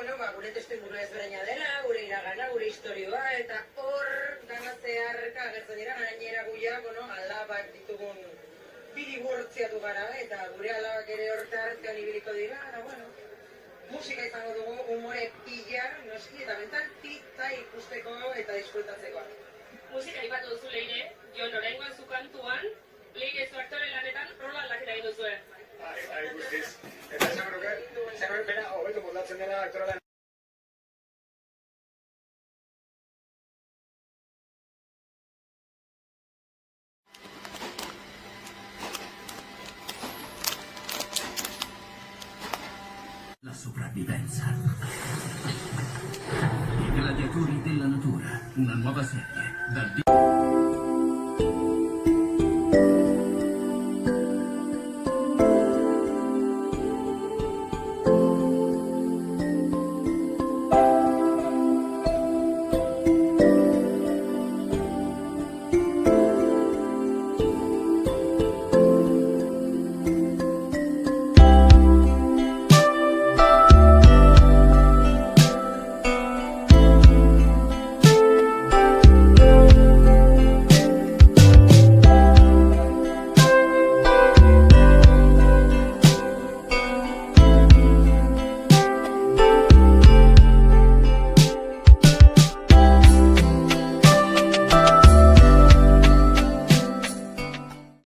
bueno, gure testu ingurua ezberdina dela, gure iragana, gure historioa, eta hor ganatzearka agertzen dira, gainera guia, bueno, alabak ditugun biribortziatu gara, eta gure alabak ere hortartean ibiliko dira, eta bueno, musika izango dugu, umore pila, noski, eta mental pita ikusteko eta disfrutatzeko. Musika ipatu duzu Leire, Jon oraingoan zu kantuan, Leire zu aktore lanetan rola aldaketa egin duzue. Bai, guztiz. Eta esan bera, hobeto moldatzen dela aktora lan. La sopravvivenza. I gladiatori della natura, una nuova serie dal